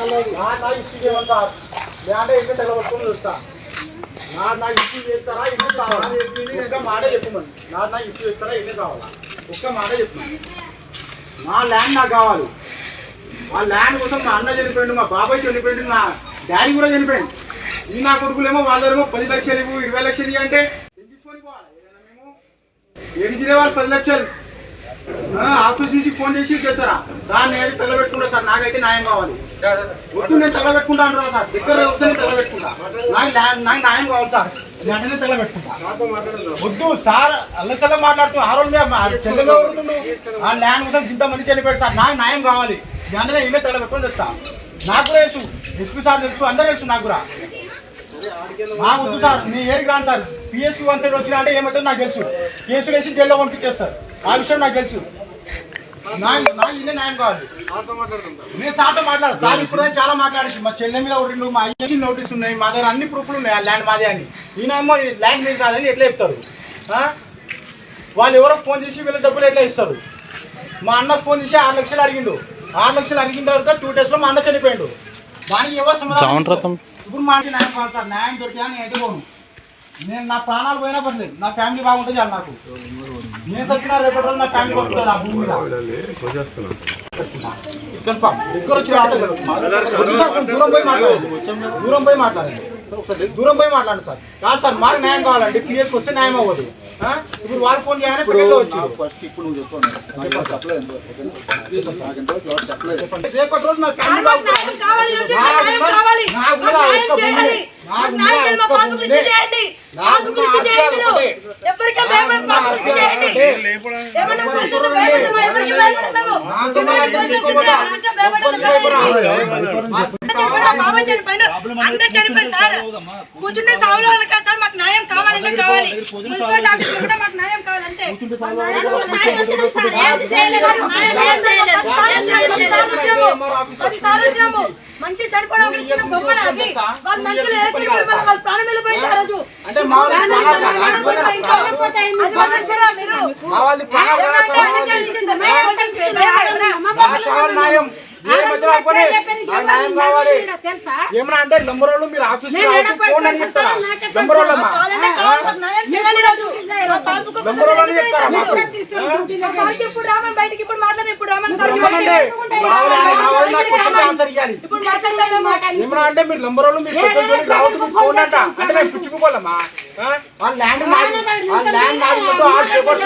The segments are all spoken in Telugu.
ఇష్యూ చేయమంటారు లేదంటే ఇంకా తెలవట్టుకుని చూస్తా నా ఇష్యూ చేస్తారా ఇల్లు కావాలా ఒక్క మాట చెప్పమని నా ఇష్యూ చేస్తారా ఇల్లు కావాలా ఒక్క మాట చెప్పమని నా ల్యాండ్ నాకు కావాలి ఆ ల్యాండ్ కోసం మా అన్న చనిపోయిండు మా బాబాయ్ చనిపోయిండు నా డాడీ కూడా చనిపోయింది ఈ నా కొడుకులేమో వాళ్ళేమో 10 లక్షలు 20 లక్షలు అంటే తీసుకొని పోవాలి మేము ఏం తినే వాళ్ళు 10 లక్షలు ఆఫీస్ నుంచి ఫోన్ చేసి చేస్తారా సార్ నేను తగలబెట్టుకుంటా సార్ నాకైతే న్యాయం కావాలి వద్దు నేను తగలబెట్టుకుంటా అంటున్నా సార్ దగ్గర వస్తే తగలబెట్టుకుంటా నాకు న్యాయం కావాలి సార్ నేను తగలబెట్టుకుంటా వద్దు సార్ అల్లసల్లా మాట్లాడుతూ ఆ రోజు చెల్లెగా ఉంటుండు ఆ ల్యాండ్ కోసం ఇంత మంది చనిపోయాడు సార్ నాకు న్యాయం కావాలి అందులో ఇల్లే తగలబెట్టుకొని తెస్తా నాకు కూడా తెలుసు ఎస్పీ సార్ తెలుసు అందరూ తెలుసు నాకు కూడా నాకు వద్దు సార్ నీ ఏరికి రాను సార్ పిఎస్పీ 1 సైడ్ వచ్చినా అంటే ఏమవుతుందో నాకు తెలుసు కేసులు వేసి జైల్లో పంపించేస్తారు ఆ విషయం నాకు తెలుసు నాకు ఇల్లే న్యాయం కావాలి నేను సార్తో మాట్లాడు సార్ ఇప్పుడు చాలా మాట్లాడేసి మా చెల్లె మీద రెండు మా అయ్యకి నోటీస్ ఉన్నాయి మా దగ్గర అన్ని ప్రూఫ్లు ఉన్నాయి ఆ ల్యాండ్ మాదే అని ఈయనేమో ల్యాండ్ మీద కాదని ఎట్లా చెప్తారు వాళ్ళు ఎవరో ఫోన్ చేసి వీళ్ళ డబ్బులు ఎట్లా ఇస్తారు మా అన్నకు ఫోన్ చేసి 6 లక్షలు అడిగిండు 6 లక్షలు అడిగిన తర్వాత 2 days లో మా అన్న చనిపోయాడు దానికి ఎవరు సమాధానం ఇప్పుడు మాకు న్యాయం కావాలి సార్ న్యాయం దొరికా నేను అయితే పోను నేను నా ప్రాణాలు పోయినా పర్లేదు నా ఫ్యామిలీ బాగుంటుంది చాలు నాకు నేను సచ్చినా రేపటి రోజు నా ఫ్యామిలీ వస్తుంది ఆ భూమి మీద కన్ఫామ్ దగ్గర వచ్చి దూరం పోయి మాట్లాడండి సార్ కాదు సార్ మాకు న్యాయం కావాలండి పిఎస్కి వస్తే న్యాయం అవ్వదు ఇప్పుడు వాళ్ళు ఫోన్ చేయాలని సెకండ్లో వచ్చి ఇప్పుడు నువ్వు రేపటి రోజు నా ఫ్యామిలీ కూర్చుంటే సాగులో కాదు సార్ మాకు న్యాయం కావాలంటే కావాలి మున్సిపల్ ఆఫీస్ కూడా మాకు న్యాయం కావాలంటే మంచి చనిపోవడం బొమ్మన అది వాళ్ళు మంచిగా వాళ్ళ ప్రాణం వెళ్ళిపోయింది ఆ రోజు ఏమన్నా అంటే నంబరోళ్ళు మీరు ఆఫీస్ ఫోన్ అని చెప్తారా నంబరోళ్ళమ్మా ఇప్పుడు రామని బయటకి ఇప్పుడు మాట్లాడే ఇప్పుడు రామని ఏమన్నా అంటే మీరు నంబరోళ్ళు మీరు రావద్దు ఫోన్ అంట అంటే మేము పుచ్చుకోవాలమ్మా ఆ ల్యాండ్ పేపర్స్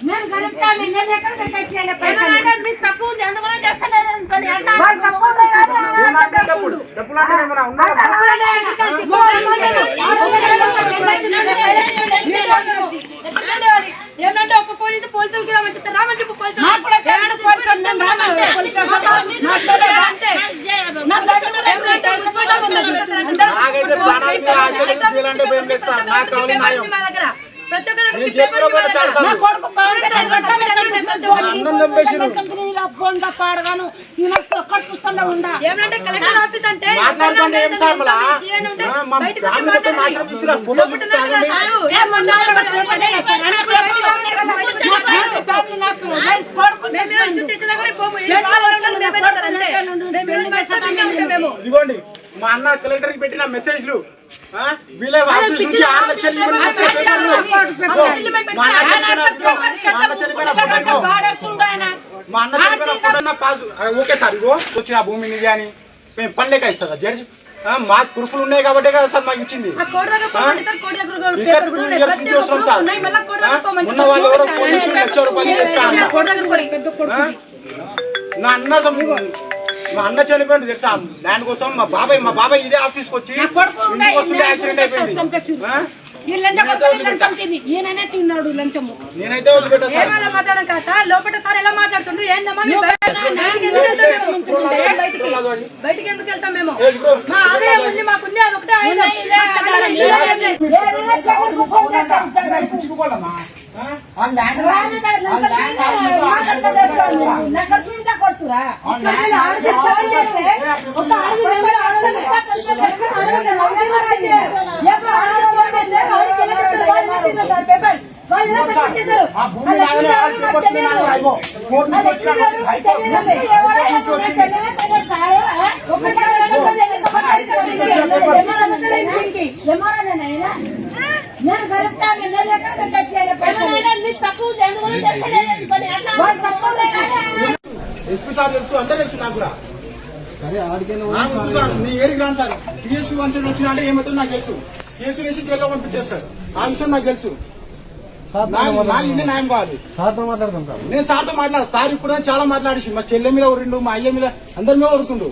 నేను గరిష్టా నేను ఎక్కడ తప్పు ఉంది అందువల్ల చేస్తాను ఏమంటే ఒక పోలీసులకి రామని చెప్తారు రామని చెప్పు ప్రతి ఏమంటే కలెక్టర్ ఆఫీస్ అంటే ఇదిగోండి మా అన్న కలెక్టర్ కి పెట్టిన మెసేజ్లు వీళ్ళ ఆఫీస్ నుంచి 6 లక్షలు మా అన్న చనిపోయిన పాస్ ఓకే సార్ ఇగో వచ్చిన భూమి నిధి అని మేము పనిలేక ఇస్తా జడ్జి మాకు ప్రూఫ్లు ఉన్నాయి కాబట్టి కదా సార్ మాకు ఇచ్చింది ఉన్న వాళ్ళు ఎవరో పోలీసులు ₹1,00,000 నా అన్న మా అన్న చనిపోయింది తెలుసా ల్యాండ్ కోసం మా బాబాయ్ ఇదే ఆఫీస్కి వచ్చి ఇంటికి వస్తుంటే యాక్సిడెంట్ అయిపోయింది ఈ లంచం కొడుకు లంచం తిని ఈయననే తిన్నాడు లంచము. నేనైతే వదిలిపెట్టా సార్. ఏమైనా మాట్లాడడం కాదు సార్. లోపల సార్ ఎలా మాట్లాడుతుండు ఏందమ్మా మేము బయటికి ఎందుకు వెళ్తాం మేము? బయటికి ఎందుకు వెళ్తాం మేము? మా ఆదాయం ఉంది మాకుంది అదొకటే ఆయుధం. చిక్కుకోవాలమ్మా. ఆ ల్యాండ్ ఎస్పీ సార్ తెలుసు, అందరూ తెలుసు నాకు కూడా. నాకు తెలుసు సార్, నీ ఏరికి రాను సార్. టీఎస్పీ వన్ సైడ్ వచ్చినా అంటే ఏమవుతుందో నాకు తెలుసు. కేసు వేసి జైల్లో పంపించేస్తారు. ఆ విషయం నాకు తెలుసు. నాకు ఇన్ని న్యాయం కావాలి. నేను సార్తో మాట్లాడు సార్ ఇప్పుడు చాలా మాట్లాడేసి మా చెల్లె మీద ఊరిండు, మా అయ్య మీద అందరి మీద ఊరుకుండు.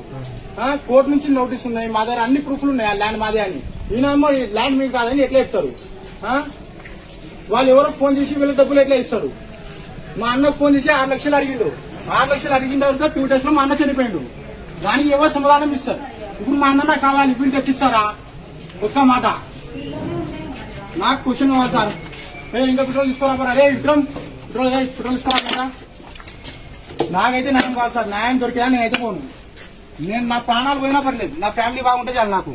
కోర్టు నుంచి నోటీస్ ఉన్నాయి, మా దగ్గర అన్ని ప్రూఫ్లు ఉన్నాయి. ఆ ల్యాండ్ మాదే అని. ఈయనేమో ల్యాండ్ మీకు కాదని ఎట్లా చెప్తారు? వాళ్ళు ఎవరో ఫోన్ చేసి వీళ్ళ డబ్బులు ఎట్లా ఇస్తారు? మా అన్నకు ఫోన్ చేసి 6 లక్షలు అడిగిండు. 6 లక్షలు అడిగిన తర్వాత 2 days లో మా అన్న చనిపోయిండు. దానికి ఎవరు సమాధానం ఇస్తారు? ఇప్పుడు మా అన్న నాకు కావాలి, ఇప్పుడు తెచ్చిస్తారా? ఒక్క మాట నాకు క్వశ్చన్ కావాలి సార్. ఇంకా పెట్రోల్ తీసుకోరా? అరే విక్రమ్, పెట్రోల్ తీసుకోరా కదా. నాకైతే న్యాయం కావాలి సార్. న్యాయం దొరికేదా నేనైతే పోను. నేను నా ప్రాణాలు పోయినా పర్లేదు, నా ఫ్యామిలీ బాగుంటే చాలు నాకు.